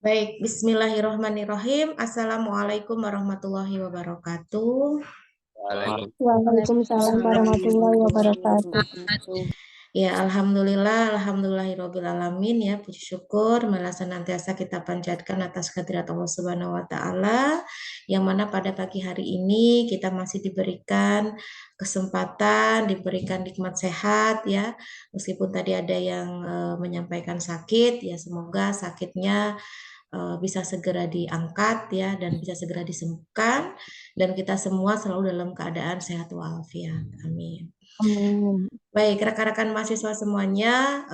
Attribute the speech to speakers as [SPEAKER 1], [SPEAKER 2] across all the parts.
[SPEAKER 1] Baik, bismillahirrahmanirrahim. Assalamualaikum warahmatullahi wabarakatuh.
[SPEAKER 2] Waalaikumsalam warahmatullahi wabarakatuh.
[SPEAKER 1] Ya, alhamdulillahirabbil alamin ya, puji syukur malah senantiasa kita panjatkan atas kehadirat Allah Subhanahu wa taala yang mana pada pagi hari ini kita masih diberikan kesempatan, diberikan nikmat sehat ya. Meskipun tadi ada yang menyampaikan sakit, ya semoga sakitnya bisa segera diangkat ya dan bisa segera disembuhkan dan kita semua selalu dalam keadaan sehat walafiat. Amin.
[SPEAKER 2] Amin.
[SPEAKER 1] Baik, rekan-rekan mahasiswa semuanya,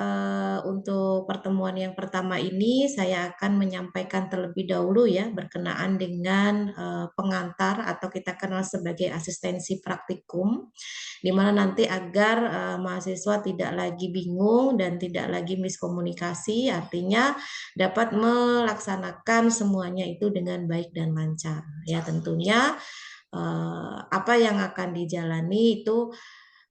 [SPEAKER 1] untuk pertemuan yang pertama ini saya akan menyampaikan terlebih dahulu ya berkenaan dengan pengantar atau kita kenal sebagai asistensi praktikum, di mana nanti agar mahasiswa tidak lagi bingung dan tidak lagi miskomunikasi, artinya dapat melaksanakan semuanya itu dengan baik dan lancar. Ya tentunya apa yang akan dijalani itu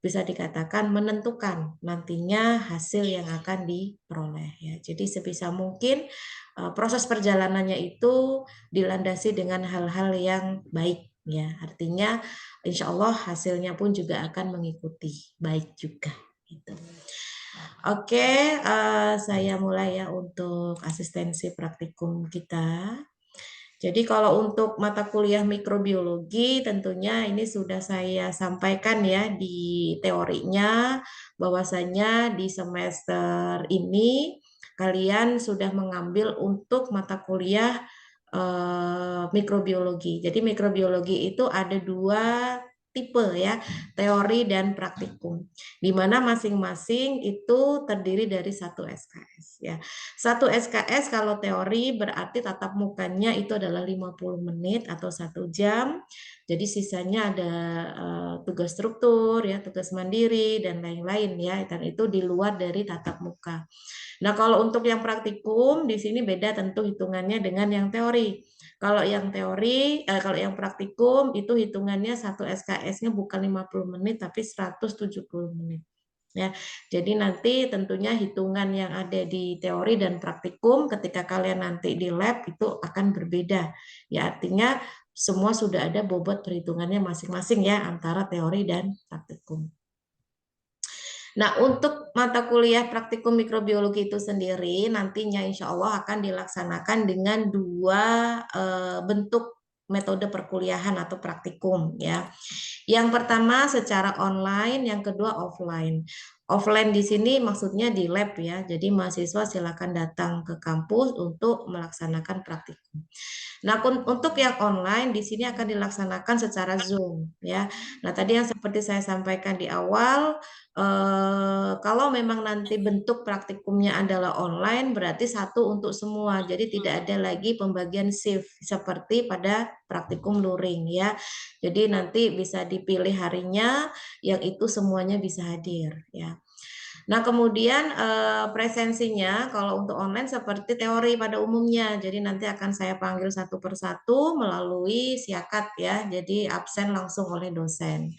[SPEAKER 1] bisa dikatakan menentukan nantinya hasil yang akan diperoleh ya. Jadi sebisa mungkin proses perjalanannya itu dilandasi dengan hal-hal yang baik ya. Artinya insya Allah hasilnya pun juga akan mengikuti baik juga gitu. Oke, saya mulai ya untuk asistensi praktikum kita. Jadi kalau untuk mata kuliah mikrobiologi tentunya ini sudah saya sampaikan ya di teorinya bahwasanya di semester ini kalian sudah mengambil untuk mata kuliah mikrobiologi. Jadi mikrobiologi itu ada dua tipe ya, teori dan praktikum. Di mana masing-masing itu terdiri dari satu SKS ya. Satu SKS kalau teori berarti tatap mukanya itu adalah 50 menit atau 1 jam. Jadi sisanya ada tugas struktur ya, tugas mandiri dan lain-lain ya. Dan itu di luar dari tatap muka. Nah, kalau untuk yang praktikum di sini beda tentu hitungannya dengan yang teori. Kalau yang praktikum itu hitungannya satu SKS-nya bukan 50 menit tapi 170 menit. Ya, jadi nanti tentunya hitungan yang ada di teori dan praktikum ketika kalian nanti di lab itu akan berbeda. Ya, artinya semua sudah ada bobot perhitungannya masing-masing ya antara teori dan praktikum. Nah, untuk mata kuliah praktikum mikrobiologi itu sendiri nantinya insya Allah akan dilaksanakan dengan dua bentuk metode perkuliahan atau praktikum ya. Yang pertama secara online, yang kedua offline. Offline di sini maksudnya di lab ya. Jadi mahasiswa silakan datang ke kampus untuk melaksanakan praktikum. Nah, untuk yang online di sini akan dilaksanakan secara Zoom ya. Nah, tadi yang seperti saya sampaikan di awal, kalau memang nanti bentuk praktikumnya adalah online berarti satu untuk semua. Jadi tidak ada lagi pembagian shift seperti pada praktikum luring ya. Jadi nanti bisa dipilih harinya yang itu semuanya bisa hadir ya. Nah, kemudian presensinya kalau untuk online seperti teori pada umumnya. Jadi nanti akan saya panggil satu persatu melalui siakat ya. Jadi absen langsung oleh dosen.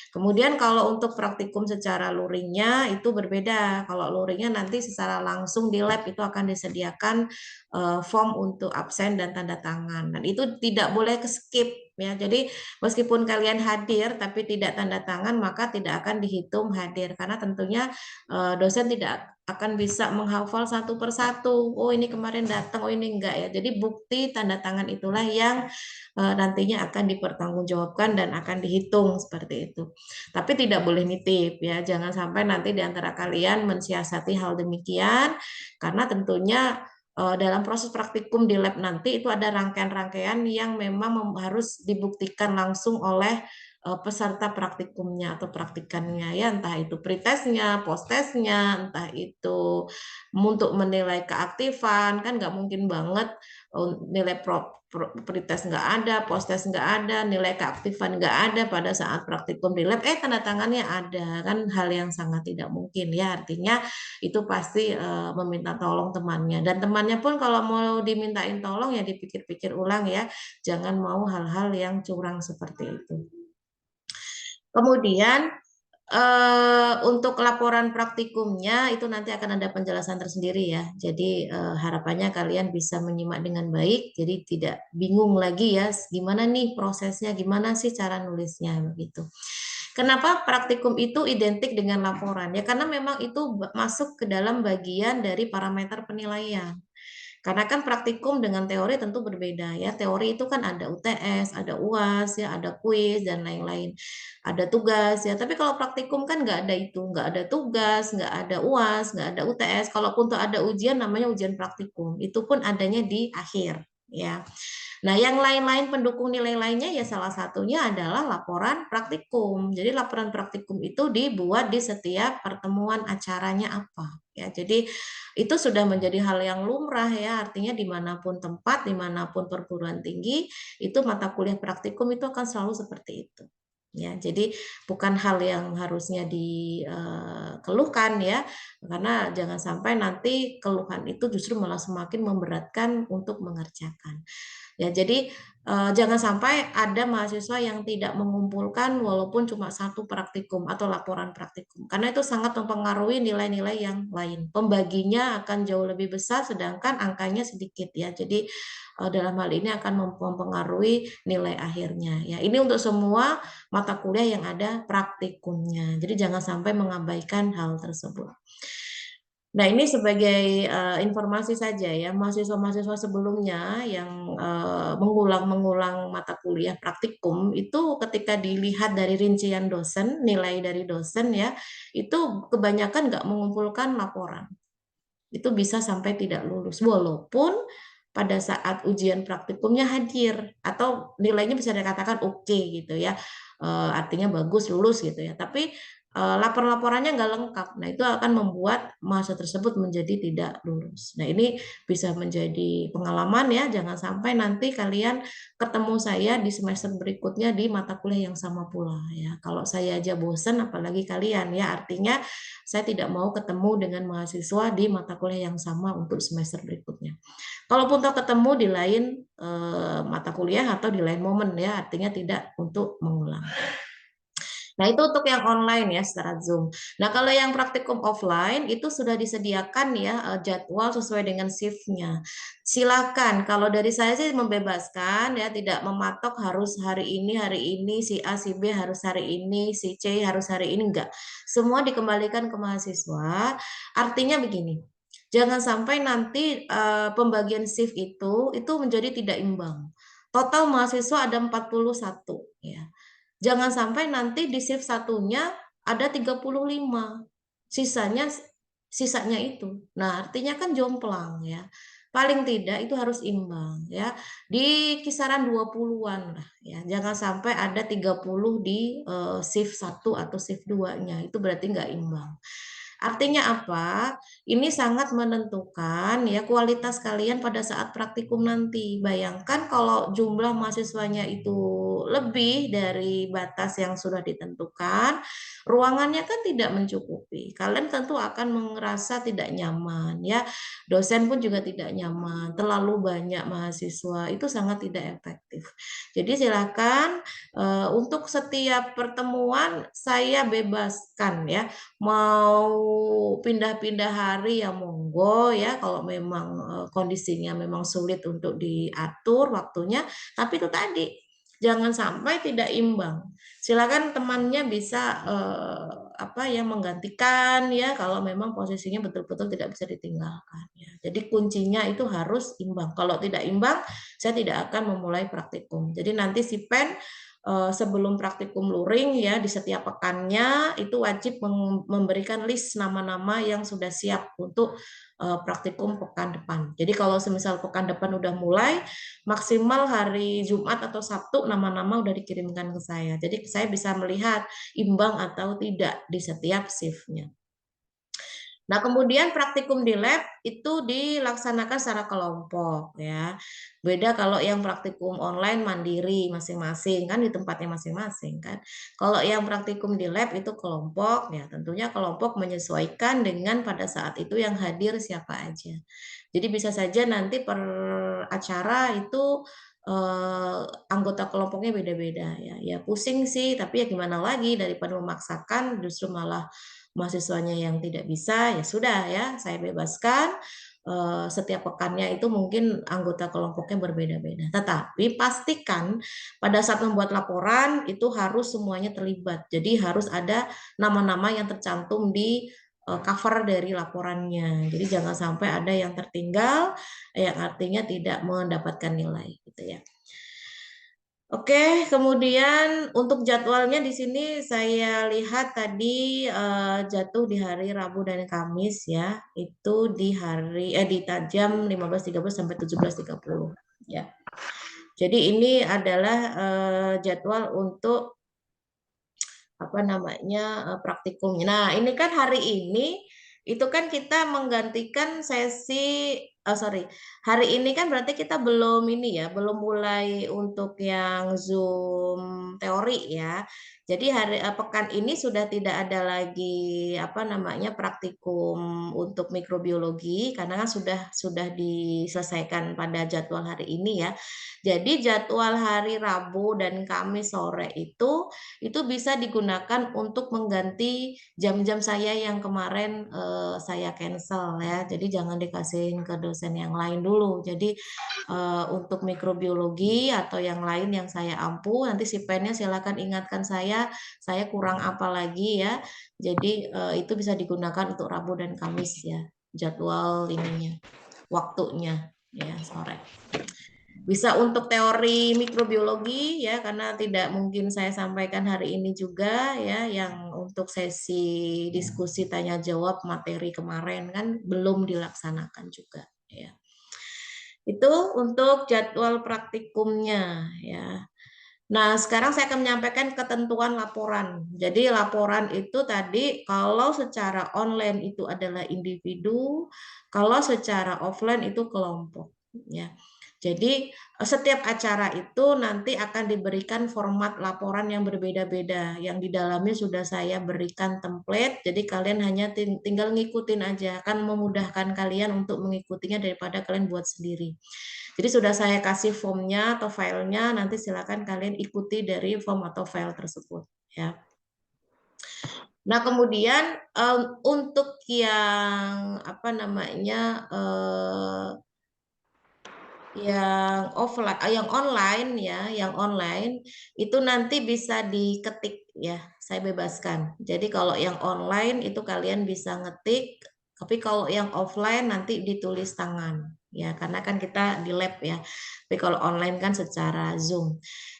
[SPEAKER 1] Kemudian kalau untuk praktikum secara luringnya itu berbeda. Kalau luringnya nanti secara langsung di lab itu akan disediakan form untuk absen dan tanda tangan. Dan itu tidak boleh ke skip ya. Jadi meskipun kalian hadir tapi tidak tanda tangan maka tidak akan dihitung hadir karena tentunya dosen tidak akan bisa menghafal satu persatu. Oh ini kemarin datang, oh ini enggak ya. Jadi bukti tanda tangan itulah yang nantinya akan dipertanggungjawabkan dan akan dihitung seperti itu. Tapi tidak boleh nitip ya. Jangan sampai nanti di antara kalian mensiasati hal demikian karena tentunya dalam proses praktikum di lab nanti itu ada rangkaian-rangkaian yang memang harus dibuktikan langsung oleh peserta praktikumnya atau praktikannya ya, entah itu pretestnya, posttestnya, entah itu untuk menilai keaktifan, kan nggak mungkin banget nilai pretest nggak ada, posttest nggak ada, nilai keaktifan nggak ada pada saat praktikum di lab, tanda tangannya ada, kan hal yang sangat tidak mungkin ya, artinya itu pasti meminta tolong temannya, dan temannya pun kalau mau dimintain tolong ya dipikir-pikir ulang ya, jangan mau hal-hal yang curang seperti itu. Kemudian Untuk laporan praktikumnya itu nanti akan ada penjelasan tersendiri ya. Jadi harapannya kalian bisa menyimak dengan baik, jadi tidak bingung lagi ya, gimana nih prosesnya, gimana sih cara nulisnya begitu. Kenapa praktikum itu identik dengan laporan? Ya karena memang itu masuk ke dalam bagian dari parameter penilaian. Karena kan praktikum dengan teori tentu berbeda ya. Teori itu kan ada UTS, ada UAS, ya, ada kuis dan lain-lain. Ada tugas ya. Tapi kalau praktikum kan nggak ada itu, nggak ada tugas, nggak ada UAS, nggak ada UTS. Kalaupun tuh ada ujian namanya ujian praktikum. Itu pun adanya di akhir ya. Nah, yang lain-lain pendukung nilai lainnya ya salah satunya adalah laporan praktikum. Jadi laporan praktikum itu dibuat di setiap pertemuan acaranya apa. Ya, jadi itu sudah menjadi hal yang lumrah ya, artinya dimanapun tempat, dimanapun perguruan tinggi, itu mata kuliah praktikum itu akan selalu seperti itu. Ya, jadi bukan hal yang harusnya dikeluhkan ya, karena jangan sampai nanti keluhan itu justru malah semakin memberatkan untuk mengerjakan. Ya, jadi jangan sampai ada mahasiswa yang tidak mengumpulkan walaupun cuma satu praktikum atau laporan praktikum, karena itu sangat mempengaruhi nilai-nilai yang lain. Pembaginya akan jauh lebih besar, sedangkan angkanya sedikit ya. Jadi dalam hal ini akan mempengaruhi nilai akhirnya. Ya, ini untuk semua mata kuliah yang ada praktikumnya. Jadi jangan sampai mengabaikan hal tersebut. Nah, ini sebagai informasi saja ya, mahasiswa-mahasiswa sebelumnya yang mengulang-mengulang mata kuliah praktikum itu ketika dilihat dari rincian dosen, nilai dari dosen ya, itu kebanyakan nggak mengumpulkan laporan. Itu bisa sampai tidak lulus, walaupun pada saat ujian praktikumnya hadir atau nilainya bisa dikatakan oke gitu ya, artinya bagus lulus gitu ya. Tapi laporan-laporannya nggak lengkap. Nah, itu akan membuat mahasiswa tersebut menjadi tidak lulus. Nah, ini bisa menjadi pengalaman ya, jangan sampai nanti kalian ketemu saya di semester berikutnya di mata kuliah yang sama pula ya. Kalau saya aja bosan, apalagi kalian ya, artinya saya tidak mau ketemu dengan mahasiswa di mata kuliah yang sama untuk semester berikutnya. Kalaupun toh ketemu di lain mata kuliah atau di lain momen ya, artinya tidak untuk mengulang. Nah, itu untuk yang online ya secara Zoom. Nah, kalau yang praktikum offline itu sudah disediakan ya jadwal sesuai dengan shift-nya. Silakan, kalau dari saya sih membebaskan ya, tidak mematok harus hari ini, si A, si B harus hari ini, si C harus hari ini, enggak. Semua dikembalikan ke mahasiswa. Artinya begini, jangan sampai nanti pembagian shift itu menjadi tidak imbang. Total mahasiswa ada 41 ya. Jangan sampai nanti di shift satunya ada 35. Sisanya sisanya itu. Nah, artinya kan jomplang ya. Paling tidak itu harus imbang ya. Di kisaran 20-an lah ya. Jangan sampai ada 30 di shift 1 atau shift 2-nya. Itu berarti nggak imbang. Artinya apa? Ini sangat menentukan ya kualitas kalian pada saat praktikum nanti. Bayangkan kalau jumlah mahasiswanya itu lebih dari batas yang sudah ditentukan, ruangannya kan tidak mencukupi. Kalian tentu akan merasa tidak nyaman ya. Dosen pun juga tidak nyaman. Terlalu banyak mahasiswa itu sangat tidak efektif. Jadi silakan untuk setiap pertemuan saya bebaskan ya, mau pindah-pindah hari ya monggo ya, kalau memang kondisinya memang sulit untuk diatur waktunya, tapi itu tadi jangan sampai tidak imbang. Silakan temannya bisa apa ya menggantikan ya kalau memang posisinya betul-betul tidak bisa ditinggalkan ya. Jadi kuncinya itu harus imbang. Kalau tidak imbang, saya tidak akan memulai praktikum. Jadi nanti si pen sebelum praktikum luring ya di setiap pekannya itu wajib memberikan list nama-nama yang sudah siap untuk praktikum pekan depan. Jadi kalau semisal pekan depan udah mulai, maksimal hari Jumat atau Sabtu nama-nama udah dikirimkan ke saya. Jadi saya bisa melihat imbang atau tidak di setiap shift-nya. Nah, kemudian praktikum di lab itu dilaksanakan secara kelompok ya. Beda kalau yang praktikum online mandiri masing-masing kan di tempatnya masing-masing kan. Kalau yang praktikum di lab itu kelompok ya, tentunya kelompok menyesuaikan dengan pada saat itu yang hadir siapa aja. Jadi bisa saja nanti per acara itu anggota kelompoknya beda-beda ya. Ya pusing sih, tapi ya gimana lagi, daripada memaksakan justru malah mahasiswanya yang tidak bisa, ya sudah ya, saya bebaskan. Setiap pekannya itu mungkin anggota kelompoknya berbeda-beda. Tetapi pastikan pada saat membuat laporan itu harus semuanya terlibat. Jadi harus ada nama-nama yang tercantum di cover dari laporannya. Jadi jangan sampai ada yang tertinggal, yang artinya tidak mendapatkan nilai, gitu ya. Oke, kemudian untuk jadwalnya di sini saya lihat tadi jatuh di hari Rabu dan Kamis ya, itu di di jam 15.30 sampai 17.30 ya. Jadi ini adalah jadwal untuk apa namanya praktikumnya. Nah, ini kan hari ini itu kan kita menggantikan sesi hari ini kan berarti kita belum ini ya, belum mulai untuk yang Zoom teori ya. Jadi pekan ini sudah tidak ada lagi apa namanya praktikum untuk mikrobiologi karena kan sudah diselesaikan pada jadwal hari ini ya. Jadi jadwal hari Rabu dan Kamis sore itu bisa digunakan untuk mengganti jam-jam saya yang kemarin saya cancel ya. Jadi jangan dikasihin ke dosen yang lain dulu. Jadi untuk mikrobiologi atau yang lain yang saya ampu, nanti si pennya silakan ingatkan saya kurang apa lagi ya. Jadi itu bisa digunakan untuk Rabu dan Kamis ya, jadwal ininya, waktunya ya sore. Bisa untuk teori mikrobiologi ya, karena tidak mungkin saya sampaikan hari ini juga ya, yang untuk sesi diskusi tanya jawab materi kemarin kan belum dilaksanakan juga ya. Itu untuk jadwal praktikumnya ya. Nah, sekarang saya akan menyampaikan ketentuan laporan. Jadi laporan itu tadi kalau secara online itu adalah individu, kalau secara offline itu kelompok ya. Jadi setiap acara itu nanti akan diberikan format laporan yang berbeda-beda. Yang di dalamnya sudah saya berikan template, jadi kalian hanya tinggal ngikutin aja. Akan memudahkan kalian untuk mengikutinya daripada kalian buat sendiri. Jadi sudah saya kasih formnya atau filenya, nanti silakan kalian ikuti dari form atau file tersebut ya. Nah, kemudian untuk yang apa namanya yang offline, yang online ya, yang online itu nanti bisa diketik ya, saya bebaskan. Jadi kalau yang online itu kalian bisa ngetik, tapi kalau yang offline nanti ditulis tangan ya, karena kan kita di lab ya. Tapi kalau online kan secara Zoom.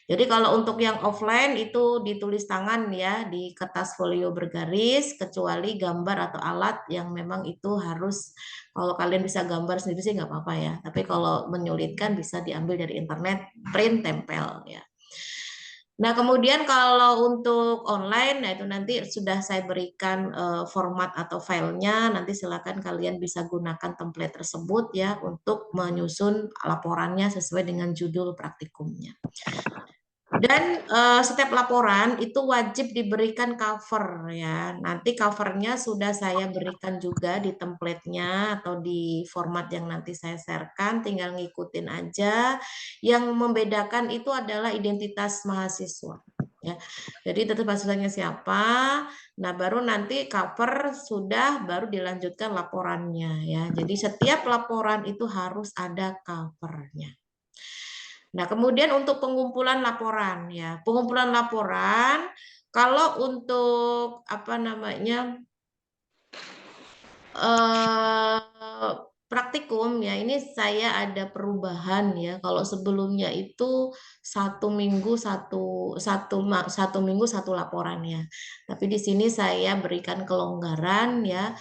[SPEAKER 1] Jadi kalau untuk yang offline itu ditulis tangan ya di kertas folio bergaris, kecuali gambar atau alat yang memang itu harus, kalau kalian bisa gambar sendiri sih nggak apa-apa ya. Tapi kalau menyulitkan bisa diambil dari internet, print, tempel ya. Nah, kemudian kalau untuk online, nah itu nanti sudah saya berikan format atau filenya, nanti silakan kalian bisa gunakan template tersebut ya untuk menyusun laporannya sesuai dengan judul praktikumnya. Dan setiap laporan itu wajib diberikan cover ya. Nanti covernya sudah saya berikan juga di template-nya atau di format yang nanti saya sharekan, tinggal ngikutin aja. Yang membedakan itu adalah identitas mahasiswa. Ya. Jadi tetap mahasiswanya siapa, nah baru nanti cover sudah, baru dilanjutkan laporannya ya. Jadi setiap laporan itu harus ada covernya. Nah, kemudian untuk pengumpulan laporan ya. Pengumpulan laporan kalau untuk apa namanya praktikum ya, ini saya ada perubahan ya. Kalau sebelumnya itu satu minggu satu laporan ya. Tapi di sini saya berikan kelonggaran ya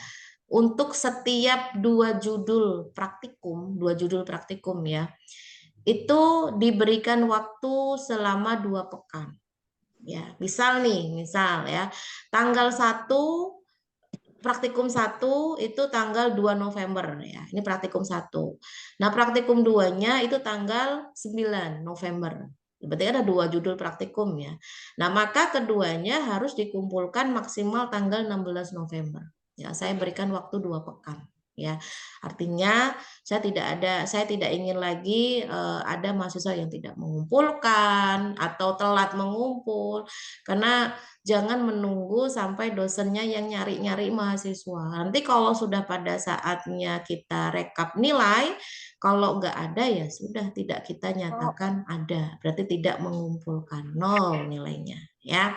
[SPEAKER 1] untuk setiap dua judul praktikum ya. Itu diberikan waktu selama 2 pekan. Ya, misal ya, tanggal 1 praktikum 1 itu tanggal 2 November ya. Ini praktikum 1. Nah, praktikum 2-nya itu tanggal 9 November. Berarti ada 2 judul praktikum ya. Nah, maka keduanya harus dikumpulkan maksimal tanggal 16 November. Ya, saya berikan waktu 2 pekan ya. Artinya saya tidak ingin lagi ada mahasiswa yang tidak mengumpulkan atau telat mengumpul, karena jangan menunggu sampai dosennya yang nyari-nyari mahasiswa. Nanti kalau sudah pada saatnya kita rekap nilai, kalau nggak ada ya sudah, tidak kita nyatakan ada, berarti tidak mengumpulkan, 0 nilainya, ya.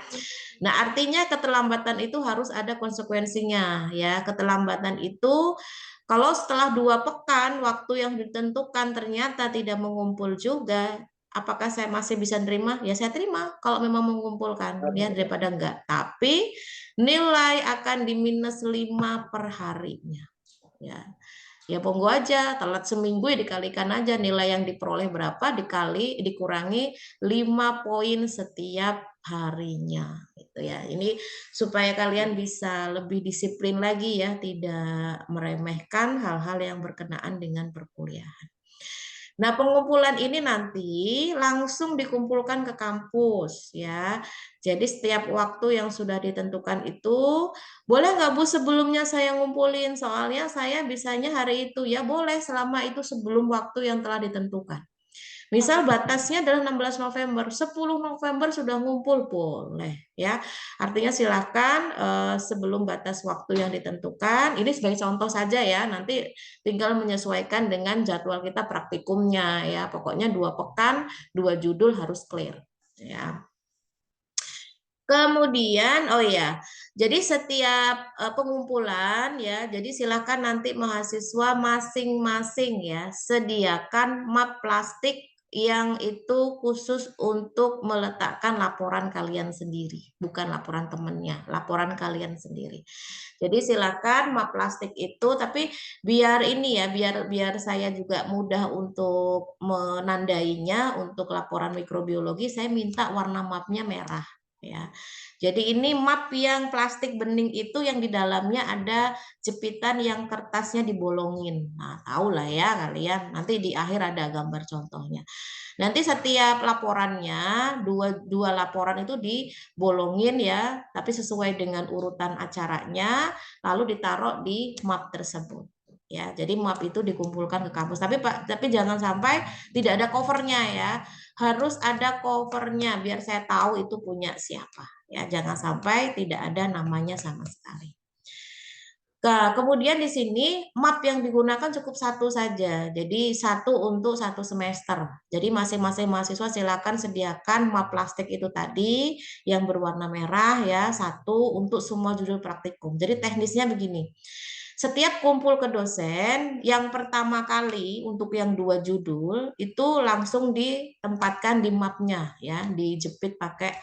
[SPEAKER 1] Nah, artinya keterlambatan itu harus ada konsekuensinya, ya. Keterlambatan itu kalau setelah 2 pekan waktu yang ditentukan ternyata tidak mengumpul juga, apakah saya masih bisa terima? Ya saya terima kalau memang mengumpulkan, ya, daripada enggak. Tapi nilai akan di -5 per harinya, ya. Ya monggo aja, telat seminggu ya dikalikan aja nilai yang diperoleh berapa, dikurangi 5 poin setiap harinya gitu ya. Ini supaya kalian bisa lebih disiplin lagi ya, tidak meremehkan hal-hal yang berkenaan dengan perkuliahan. Nah, pengumpulan ini nanti langsung dikumpulkan ke kampus ya. Jadi setiap waktu yang sudah ditentukan itu, boleh nggak Bu sebelumnya saya ngumpulin? Soalnya saya bisanya hari itu. Ya boleh selama itu sebelum waktu yang telah ditentukan. Misal batasnya adalah 16 November, 10 November sudah ngumpul boleh ya. Artinya silakan sebelum batas waktu yang ditentukan, ini sebagai contoh saja ya, nanti tinggal menyesuaikan dengan jadwal kita praktikumnya ya. Pokoknya 2 pekan, 2 judul harus clear ya. Kemudian, oh ya, jadi setiap pengumpulan ya, jadi silakan nanti mahasiswa masing-masing ya, sediakan map plastik yang itu khusus untuk meletakkan laporan kalian sendiri, bukan laporan temennya, laporan kalian sendiri. Jadi silakan map plastik itu, tapi biar ini ya, biar saya juga mudah untuk menandainya untuk laporan mikrobiologi, saya minta warna mapnya merah ya. Jadi ini map yang plastik bening itu yang di dalamnya ada jepitan yang kertasnya dibolongin. Nah, tahulah ya kalian. Nanti di akhir ada gambar contohnya. Nanti setiap laporannya, dua laporan itu dibolongin ya, tapi sesuai dengan urutan acaranya, lalu ditaruh di map tersebut. Ya, jadi map itu dikumpulkan ke kampus. Tapi jangan sampai tidak ada covernya ya. Harus ada covernya biar saya tahu itu punya siapa. Ya, jangan sampai tidak ada namanya sama sekali. Nah, kemudian di sini map yang digunakan cukup satu saja. Jadi satu untuk satu semester. Jadi masing-masing mahasiswa silakan sediakan map plastik itu tadi yang berwarna merah ya, satu untuk semua judul praktikum. Jadi teknisnya begini. Setiap kumpul ke dosen, yang pertama kali untuk yang 2 judul itu langsung ditempatkan di mapnya ya, dijepit pakai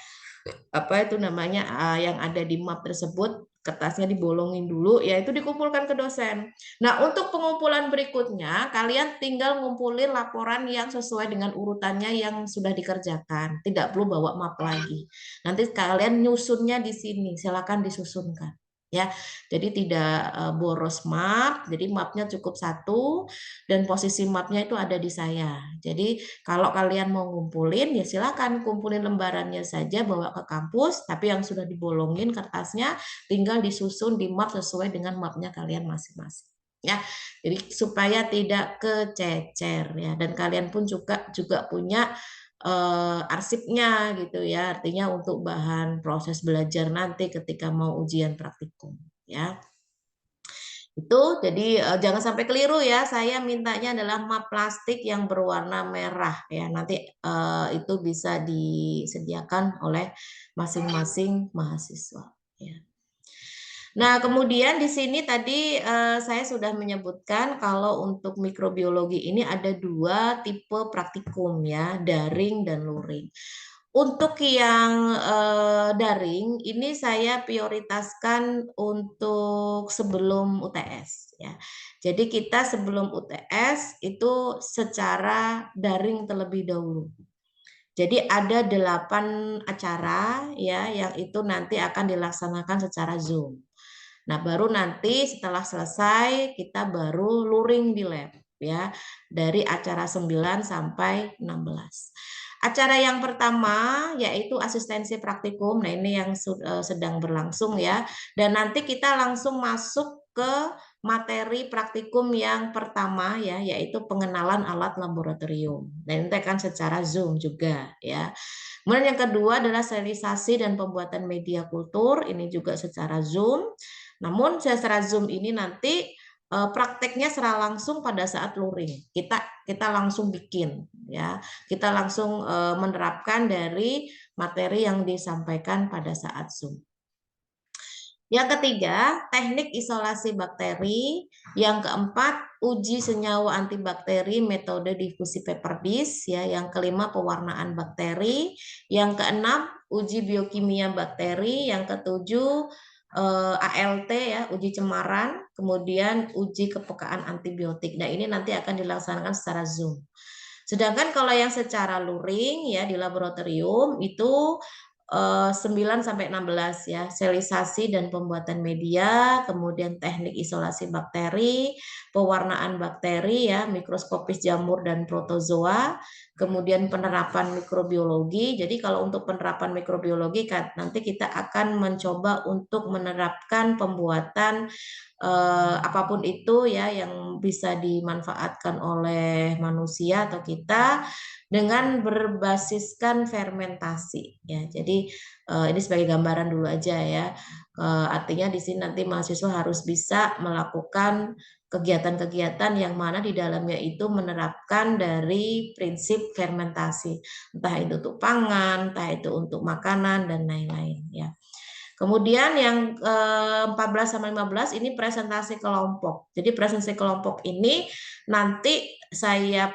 [SPEAKER 1] apa itu namanya yang ada di map tersebut, kertasnya dibolongin dulu ya, itu dikumpulkan ke dosen. Nah, untuk pengumpulan berikutnya kalian tinggal ngumpulin laporan yang sesuai dengan urutannya yang sudah dikerjakan, tidak perlu bawa map lagi. Nanti kalian nyusunnya di sini, silakan disusunkan ya. Jadi tidak boros map, jadi mapnya cukup satu dan posisi mapnya itu ada di saya. Jadi kalau kalian mau ngumpulin ya silakan kumpulin lembarannya saja bawa ke kampus, tapi yang sudah dibolongin kertasnya tinggal disusun di map sesuai dengan mapnya kalian masing-masing. Ya, jadi supaya tidak kececer ya, dan kalian pun juga punya arsipnya gitu ya, artinya untuk bahan proses belajar nanti ketika mau ujian praktikum ya. Itu jadi jangan sampai keliru ya, saya mintanya adalah map plastik yang berwarna merah ya, nanti itu bisa disediakan oleh masing-masing mahasiswa ya. Nah, kemudian di sini tadi saya sudah menyebutkan kalau untuk mikrobiologi ini ada 2 tipe praktikum ya, daring dan luring. Untuk yang daring ini saya prioritaskan untuk sebelum UTS ya. Jadi kita sebelum UTS itu secara daring terlebih dahulu. Jadi ada 8 acara ya yang itu nanti akan dilaksanakan secara Zoom. Nah, baru nanti setelah selesai kita baru luring di lab ya, dari acara 9 sampai 16. Acara yang pertama yaitu asistensi praktikum. Nah, ini yang sedang berlangsung ya. Dan nanti kita langsung masuk ke materi praktikum yang pertama ya, yaitu pengenalan alat laboratorium. Dan ini akan secara Zoom juga ya. Kemudian yang kedua adalah sterilisasi dan pembuatan media kultur, ini juga secara Zoom. Namun secara Zoom ini nanti prakteknya secara langsung pada saat luring. Kita langsung bikin ya. Kita langsung menerapkan dari materi yang disampaikan pada saat Zoom. Yang ketiga, teknik isolasi bakteri. Yang keempat, uji senyawa antibakteri metode difusi Peperdis. Ya, yang kelima, pewarnaan bakteri. Yang keenam, uji biokimia bakteri. Yang ketujuh, ALT ya, uji cemaran. Kemudian uji kepekaan antibiotik. Nah, ini nanti akan dilaksanakan secara Zoom. Sedangkan kalau yang secara luring ya di laboratorium itu 9 sampai 16 ya, sterilisasi dan pembuatan media, kemudian teknik isolasi bakteri, pewarnaan bakteri ya, mikroskopis jamur dan protozoa, kemudian penerapan mikrobiologi. Jadi kalau untuk penerapan mikrobiologi nanti kita akan mencoba untuk menerapkan pembuatan apapun itu ya yang bisa dimanfaatkan oleh manusia atau kita dengan berbasiskan fermentasi ya. Jadi ini sebagai gambaran dulu aja ya. Artinya di sini nanti mahasiswa harus bisa melakukan kegiatan-kegiatan yang mana di dalamnya itu menerapkan dari prinsip fermentasi, entah itu untuk pangan, entah itu untuk makanan dan lain-lain ya. Kemudian yang 14 sama 15 ini presentasi kelompok. Jadi presentasi kelompok ini nanti saya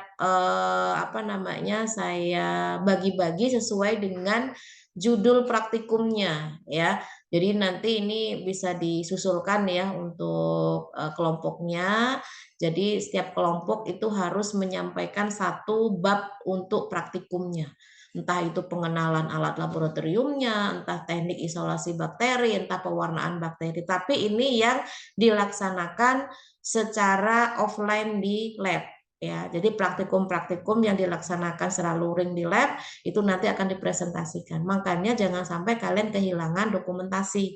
[SPEAKER 1] saya bagi-bagi sesuai dengan judul praktikumnya ya. Jadi nanti ini bisa disusulkan ya untuk kelompoknya. Jadi setiap kelompok itu harus menyampaikan satu bab untuk praktikumnya, entah itu pengenalan alat laboratoriumnya, entah teknik isolasi bakteri, entah pewarnaan bakteri. Tapi ini yang dilaksanakan secara offline di lab. Ya, jadi praktikum-praktikum yang dilaksanakan secara luring di lab itu nanti akan dipresentasikan. Makanya jangan sampai kalian kehilangan dokumentasi.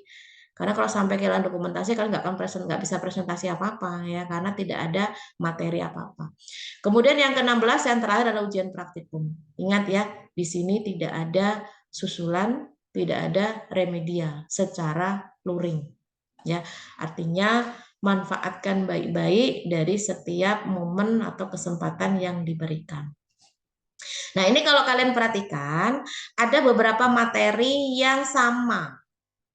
[SPEAKER 1] Karena kalau sampai kehilangan dokumentasi kalian nggak bisa presentasi apa-apa ya, karena tidak ada materi apa-apa. Kemudian yang ke-16 yang terakhir adalah ujian praktikum. Ingat ya, di sini tidak ada susulan, tidak ada remedial secara luring. Ya, artinya manfaatkan baik-baik dari setiap momen atau kesempatan yang diberikan. Nah, ini kalau kalian perhatikan, ada beberapa materi yang sama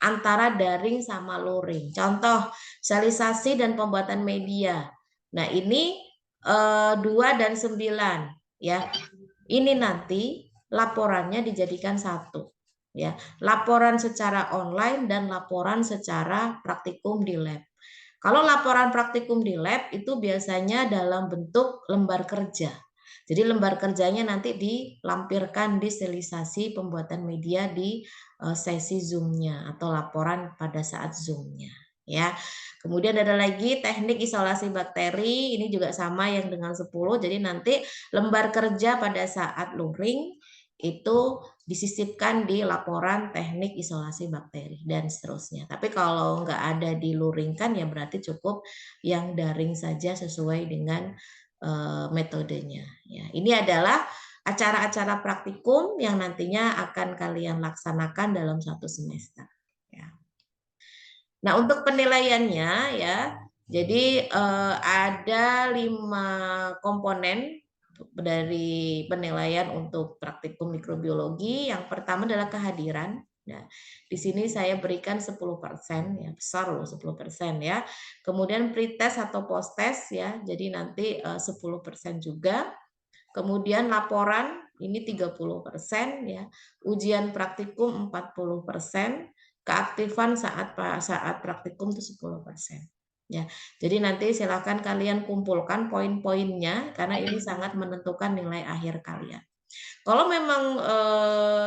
[SPEAKER 1] antara daring sama luring. Contoh, sterilisasi dan pembuatan media. Nah, ini 2 dan 9 ya. Ini nanti laporannya dijadikan satu ya. Laporan secara online dan laporan secara praktikum di lab. Kalau laporan praktikum di lab itu biasanya dalam bentuk lembar kerja. Jadi lembar kerjanya nanti dilampirkan di sterilisasi pembuatan media di sesi Zoom-nya atau laporan pada saat Zoom-nya ya. Kemudian ada lagi teknik isolasi bakteri, ini juga sama yang dengan 10. Jadi nanti lembar kerja pada saat luring itu disisipkan di laporan teknik isolasi bakteri dan seterusnya. Tapi kalau nggak ada diluringkan ya berarti cukup yang daring saja sesuai dengan metodenya. Ya, ini adalah acara-acara praktikum yang nantinya akan kalian laksanakan dalam satu semester. Ya. Nah, untuk penilaiannya ya, jadi ada 5 komponen dari penilaian untuk praktikum mikrobiologi. Yang pertama adalah kehadiran. Nah, di sini saya berikan 10% ya, besar loh 10% ya. Kemudian pretest atau post-test ya, jadi nanti 10% juga. Kemudian laporan ini 30% ya. Ujian praktikum 40%, keaktifan saat praktikum itu 10%. Ya. Jadi nanti silakan kalian kumpulkan poin-poinnya karena ini sangat menentukan nilai akhir kalian. Kalau memang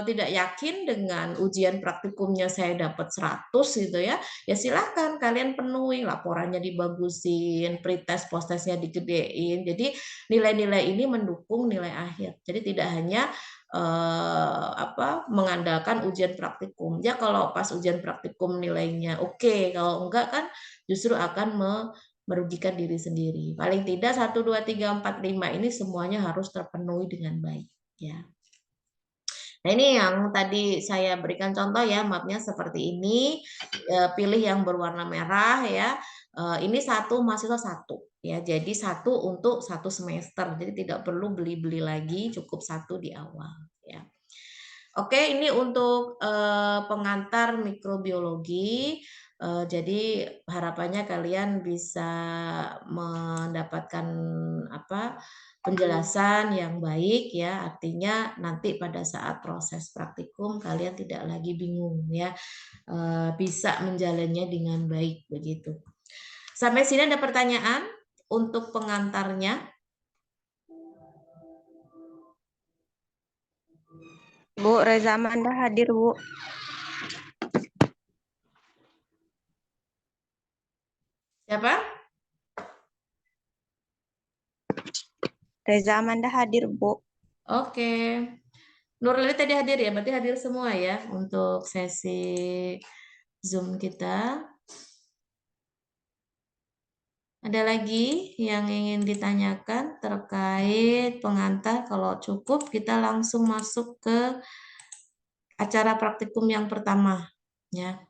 [SPEAKER 1] tidak yakin dengan ujian praktikumnya saya dapat 100 gitu ya, ya silakan kalian penuhi, laporannya dibagusin, pretest posttestnya digedein. Jadi nilai-nilai ini mendukung nilai akhir. Jadi tidak hanya mengandalkan ujian praktikum. Ya kalau pas ujian praktikum nilainya oke, kalau enggak kan justru akan merugikan diri sendiri. Paling tidak 1, 2, 3, 4, 5 ini semuanya harus terpenuhi dengan baik ya. Nah, ini yang tadi saya berikan contoh ya, mapnya seperti ini. Pilih yang berwarna merah ya. Ini satu mahasiswa satu ya. Jadi satu untuk satu semester. Jadi tidak perlu beli-beli lagi, cukup satu di awal ya. Oke, ini untuk pengantar mikrobiologi. Jadi harapannya kalian bisa mendapatkan apa penjelasan yang baik ya. Artinya nanti pada saat proses praktikum kalian tidak lagi bingung ya. Bisa menjalannya dengan baik begitu. Sampai sini ada pertanyaan untuk pengantarnya?
[SPEAKER 2] Bu, Reza Amanda hadir, Bu.
[SPEAKER 1] Siapa?
[SPEAKER 2] Reza Amanda hadir, Bu.
[SPEAKER 1] Oke. Nurli tadi hadir ya, berarti hadir semua ya untuk sesi Zoom kita. Ada lagi yang ingin ditanyakan terkait pengantar? Kalau cukup, kita langsung masuk ke acara praktikum yang pertama ya.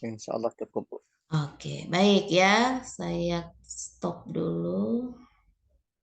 [SPEAKER 3] Insya Allah cukup, Bu.
[SPEAKER 1] Oke, baik ya. Saya stop dulu.